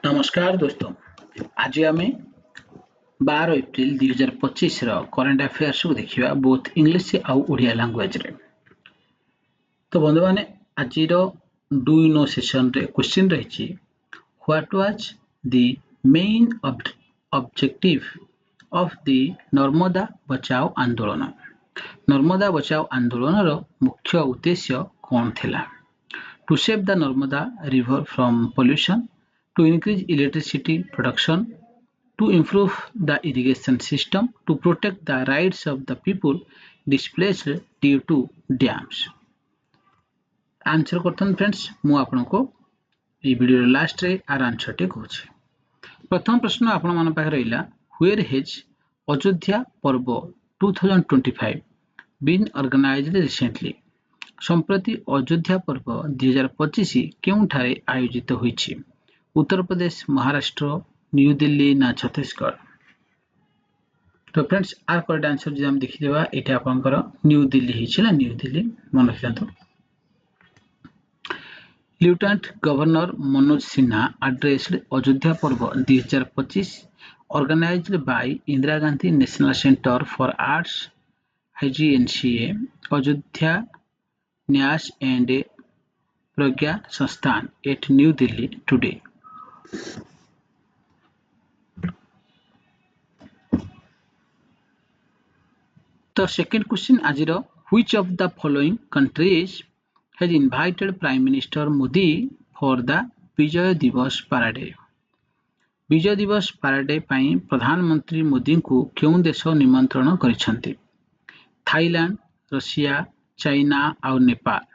नमस्कार दोस्तों। आज आम 12 एप्रिल 2025 करेन्ट अफेयर्स को देखा बोथ इंग्लिश आउ ओडिया लैंग्वेज रे। तो बंधु मैंने आज डू यू नो सेशन रे क्वेश्चन रही what was the main objective of the Narmada बचाओ आंदोलन। नर्मदा बचाओ आंदोलन रो मुख्य उद्देश्य कौन थिला? To save the Narmada river from pollution, to increase electricity production, to improve the irrigation system, to protect the rights of the people displaced due to dams. Answer करथन friends मु आपनको ए वीडियो लास्ट रे आर आंसर टे कहूछि। प्रथम प्रश्न आपण मन पाखे रहिला, व्हेयर हैज अयोध्या पर्व 2025 बीन ऑर्गेनाइज्ड रिसेंटली। संप्रति अयोध्या पर्व 2025 केउठारे आयोजित होईछि? उत्तर प्रदेश, महाराष्ट्र, न्यू दिल्ली ना छत्तीसगढ़। तो फ्रेंड्स आर करेक्ट आंसर जे हम देखि देबा एटा आपनकर न्यू दिल्ली हिछला। न्यू दिल्ली मन रखियंतु। Lieutenant governor Manoj Sinha addressed Ayodhya पर्व 2025 organized by Indira Gandhi national centre for arts IGNCA, Ayodhya न्यास एंड प्रज्ञा संस्थान at New Delhi today. The second question ajiro, which of the following countries has invited Prime Minister Modi for the विजय दिवस parade? विजय दिवस parade ପାଇଁ प्रधानमंत्री मोदी को केउं देश निमंत्रण करिसंती? थाईलैंड, रशिया, चाइना और नेपाल।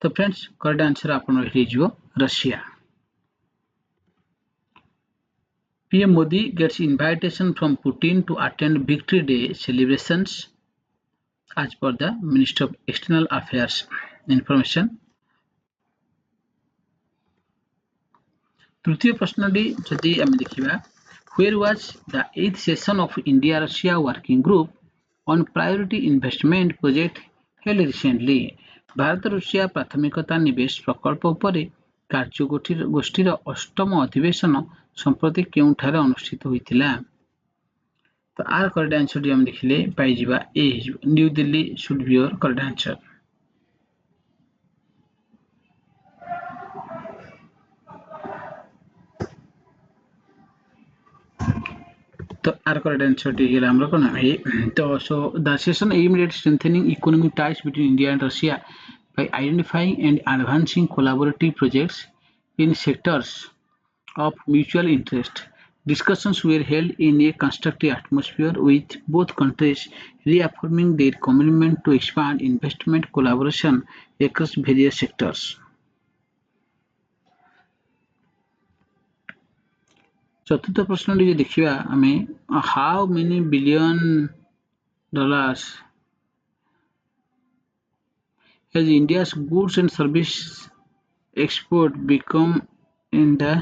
तो फ्रेंड्स करेक्ट आंसर आपन रही जो Russia. PM Modi gets invitation from Putin to attend Victory Day celebrations as per the Minister of External Affairs information. तृतीय प्रश्न जदि आम देखा, where was the 8th session of India Russia working group on priority investment project held recently? Bharat Russia प्राथमिकता निवेश प्रकल्प उपरे कार्यगोष्ठीर अष्टम अधिवेशन संप्रति केउठारे अनुष्ठित होइतिला? तो आर करेक्ट आंसर जे हम देखिले पाई जिबा a new Delhi should be your correct answer. तो आर करेक्ट आंसर टी गेला हमरो कोन है। तो so the session aimed at strengthening economic ties between India and Russia by identifying and advancing collaborative projects in sectors of mutual interest. Discussions were held in a constructive atmosphere with both countries reaffirming their commitment to expand investment collaboration across various sectors. चतुर्थ प्रश्न T देखिबा आमे, how many billion dollars has India's goods and service export become in the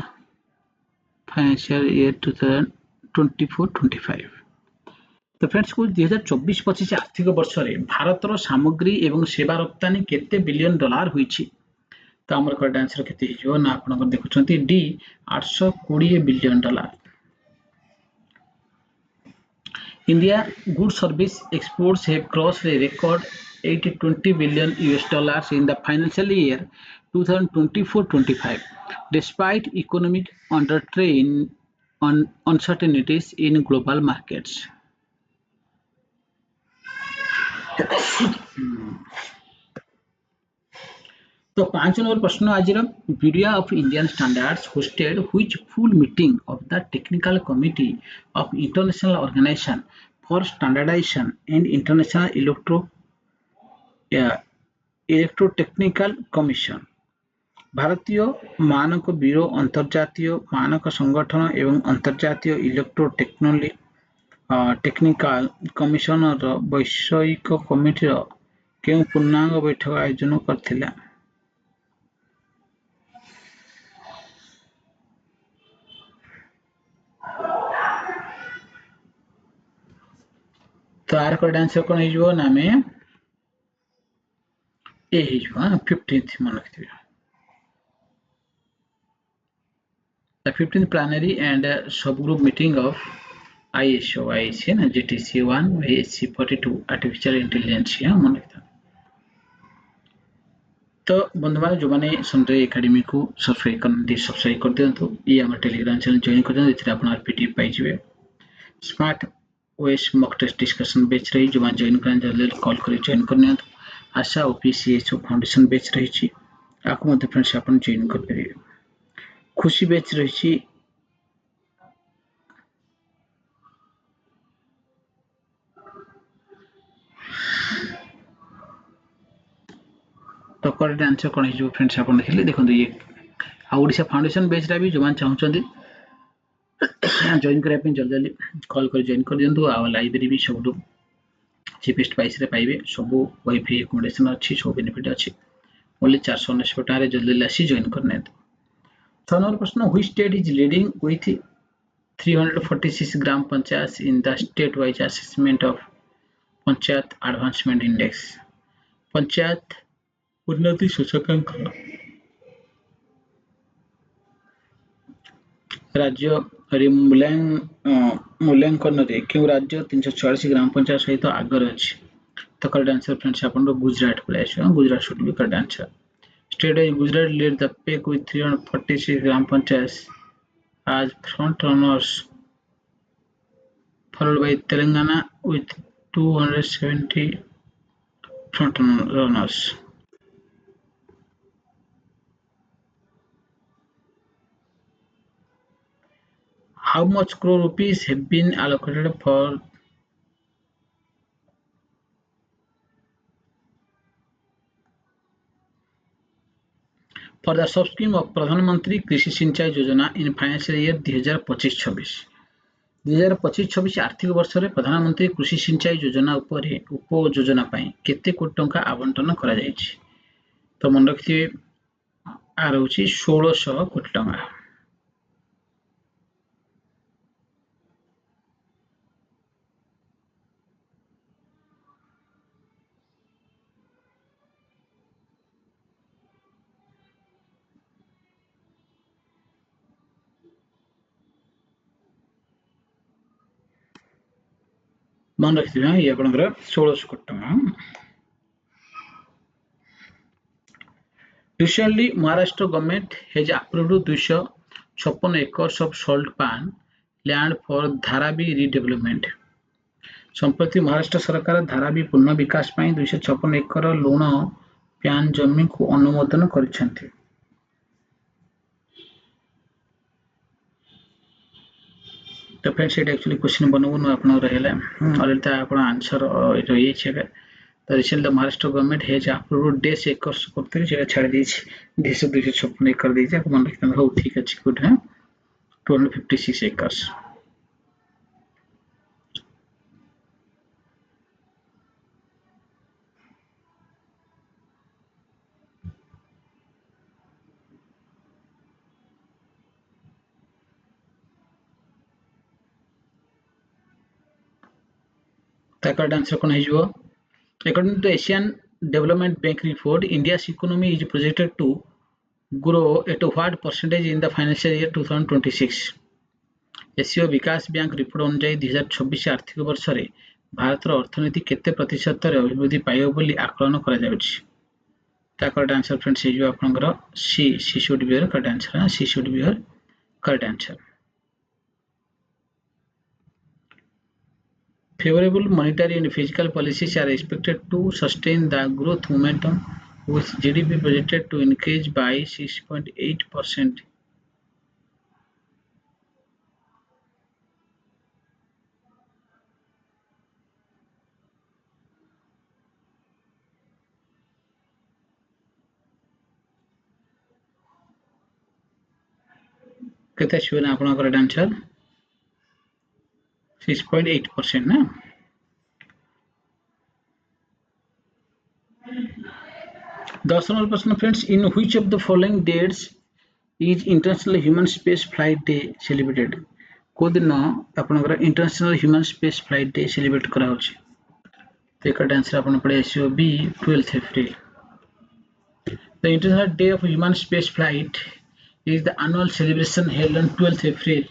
financial year 2024-25? तो friends को 2024-25 आर्थिक वर्ष रे भारतर सामग्री एवं सेवा रप्तानी केते बिलियन डॉलर होईछि? तो हमर करेक्ट आंसर केते हिजो ना आपन देखुछंती डी 820 billion dollar. India goods service exports have crossed a record $820 billion in the financial year 2024-25, despite economic undertrain on uncertainties in global markets. तो 5 नंबर प्रश्न आज Bureau of Indian Standards hosted which full meeting of the Technical Committee of International Organization for Standardization and International Electrotechnical Commission. भारतीय मानक bureau, अंतर्जातीय मानक संगठन एवं अंतर्जातीय technical commissioner वैषयिक committee केउं पूर्णांग बैठक आयोजन करथिला? तो आर करेक्ट आंसर कोन हिजो ना में ए हिजो 15th मन रखिबे। The 15th plenary and subgroup meeting of ISO ना GTC 1 ASC 42 आर्टिफिशियल इंटेलिजेंस मन रखता। तो बंधु मैंने जो मैंने सनरे एकेडमी को सब्सक्राइब कर दिंतु ये आम टेलीग्राम चैनल जॉइन कर दिखाँ आप पीडीएफ पाइबे। Smart OS mock test discussion batch रही जो मैंने जॉइन कर जल्दी कॉल कर जॉइन कर आशा ओपीसीएसओ फाउंडेशन बैच रही आपको फ्रेंड्स आप जॉइन कर खुशी बैच रही तो करेक्ट आंसर कौन हो फ्रेंड्स आप देखिए देखो ये ओडिशा फाउंडेशन बैच भी जो मैंने चाहते जॉइन करने जल्दी जल्दी कॉल कर जॉइन कर दिंतु आ लाइब्रेरी भी सब चीपेस्ट प्राइस रे पाइबे सब वाईफाई अकोमोडेशन अच्छी सब बेनिफिट अच्छी ओनली 499 टका जल्दी जल्दी आसी जॉइन करने। 6 नंबर प्रश्न which state is leading with 346 gram panchayat in the state wise assessment of panchayat advancement index panchayat उन्नति सूचकांक राज्य मूल्यांकन क्यों राज्य 346 ग्राम पंचायत सहित आगर अच्छी। तो करेक्ट आंसर फ्रेंड्स आप गुजरात पड़े Gujarat should be correct answer. State of Gujarat led the pack with 346 gram panchayats as front runners, followed by Telangana with 270 front runners. How much crore rupees have been allocated for the sub-scheme of Pradhan Mantri Krishi Sinchai Yojana in financial year 2025-26? 2025-26 आर्थिक वर्ष में प्रधानमंत्री कृषि सिंचाई योजना उपयोजना केते कोटी टंका आवंटन करा जायछि। तो मन रखिए आ रही 1600 कोटी टंका। मन रखिए ये आप 1600 कोटी टंका। Recently, Maharashtra government has approved 256 acres of salt pan land for Dharavi redevelopment. संप्रति महाराष्ट्र सरकार धारावी पुनः विकास ପାଇଁ 256 एकर लुण प्यान जमी को अनुमोदन କରିଛନ୍ତି। तो फ्रेंड्स ये एक्चुअली क्वेश्चन बनबू आप ऑलरेडी आप आंसर रही है। तो recently the Maharashtra government has approved 10 acres करते जगह छाड़ दी 256 एकर दी आपको मन रखना हो ठीक अच्छी गुड है 256 acres। करेक्ट आंसर कौन हो? According to Asian Development Bank report, India's economy is projected to grow at what percentage in the financial year 2026? Asia Vikas bank report अनुसार 2026 आर्थिक वर्ष में भारत अर्थनीति केते प्रतिशत अभिवृद्धि पाइब बोली आकलन करा जाउछि। करेक्ट आंसर फ्रेंड्स हो आपनकर C should be your correct answer. C should be your correct answer. Favorable monetary and fiscal policies are expected to sustain the growth momentum with GDP projected to increase by 6.8%. केते आछिबो ना आपन correct answer 6.8% ना। दशम प्रश्न friends in which of the following dates is international human space flight day celebrated. को दिन आपनकर international human space flight day celebrate करा होछि। तो करेक्ट आंसर आपन पड़े आसीबो B 12th April। The International Day of Human Space Flight is the annual celebration held on 12th April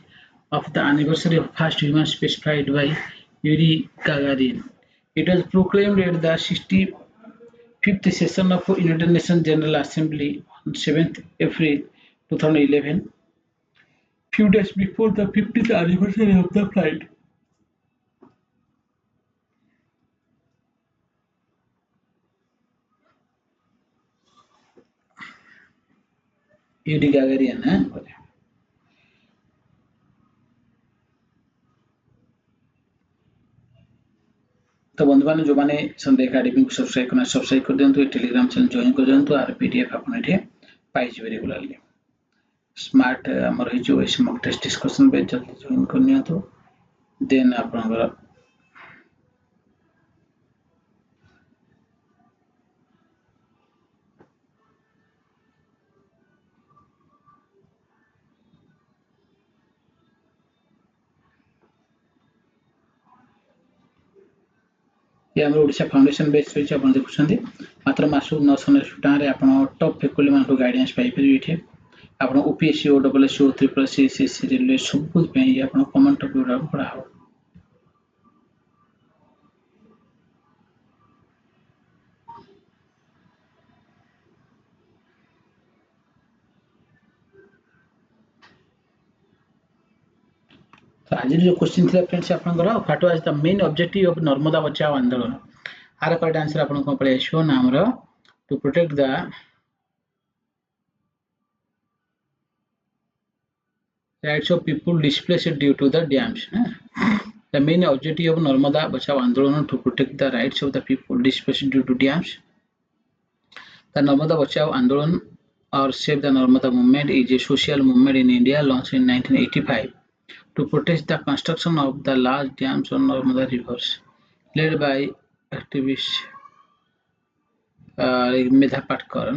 of the anniversary of first human spaceflight by Yuri Gagarin. It was proclaimed at the 65th session of United Nations General Assembly on 7th April 2011, few days before the 50th anniversary of the flight. Yuri Gagarin, तो बंधु मैंने जो मैंने संध्या academy को subscribe कर दिंतु Telegram channel join कर दिंतु are PDF आपन एठे पाइजिबे regularly smart हमर हे जो एस मॉक टेस्ट डिस्कशन पे जल्दी जॉइन कर नियंतु देन आपनकर ये हमर ओडिशा फाउंडेशन बेस रही छै अपन देखुछन्ती मात्र मासु 999 टका रे आपण टॉप फैकल्टी मान गाइडेंस पाई परिबे एठे आपण ओपीएससी ओडब्ल्यूएससी ट्रिपल सीएससी रेलवे सब कुछ पे आपण कमेंट टॉप पढ़ा हो तो आज जो क्वेश्चन थिला फ्रेंड्स आपनकर what was the main objective of Narmada बचाओ आंदोलन आर करेक्ट आंसर आपन को पड़े आछो ना हमरो to protect the rights of people displaced due to the dams. The main objective of Narmada Bachao Andolan to protect the rights of the people displaced due to dams. The Narmada Bachao Andolan or Save the Narmada movement is a social movement in India launched in 1985 to protest the construction of the large dams on Narmada rivers, led by activist Medha Patkar.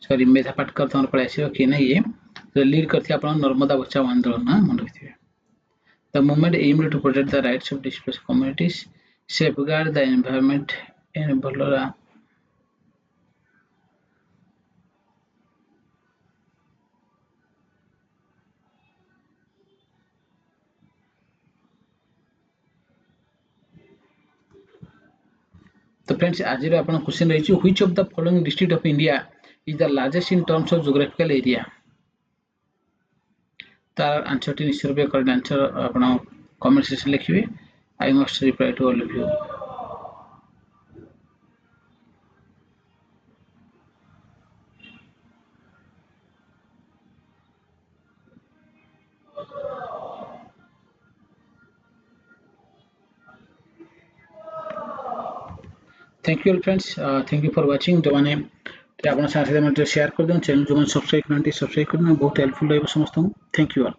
Sorry Medha Patkar तुम पढ़ाई आसो कि ना ये lead करते अपन नर्मदा बचाओ आंदोलन मन रखिए the movement aimed to protect the rights of displaced communities safeguard the environment and भलरा तो फ्रेंड्स आज अपन क्वेश्चन रही which of the following district of India is the largest in terms of geographical area तार answer टी निश्चय रूपे correct answer आपण कमेंट सेक्शन लिखिबे I must reply to all of you thank you friends thank you for watching जो माने ଆପଣ ସାଥେ ମତେ शेयर कर देन चैनल जो माने सब्सक्राइब करनती सब्सक्राइब करना बहुत हेल्पफुल रहबो समस्त थैंक यू ऑल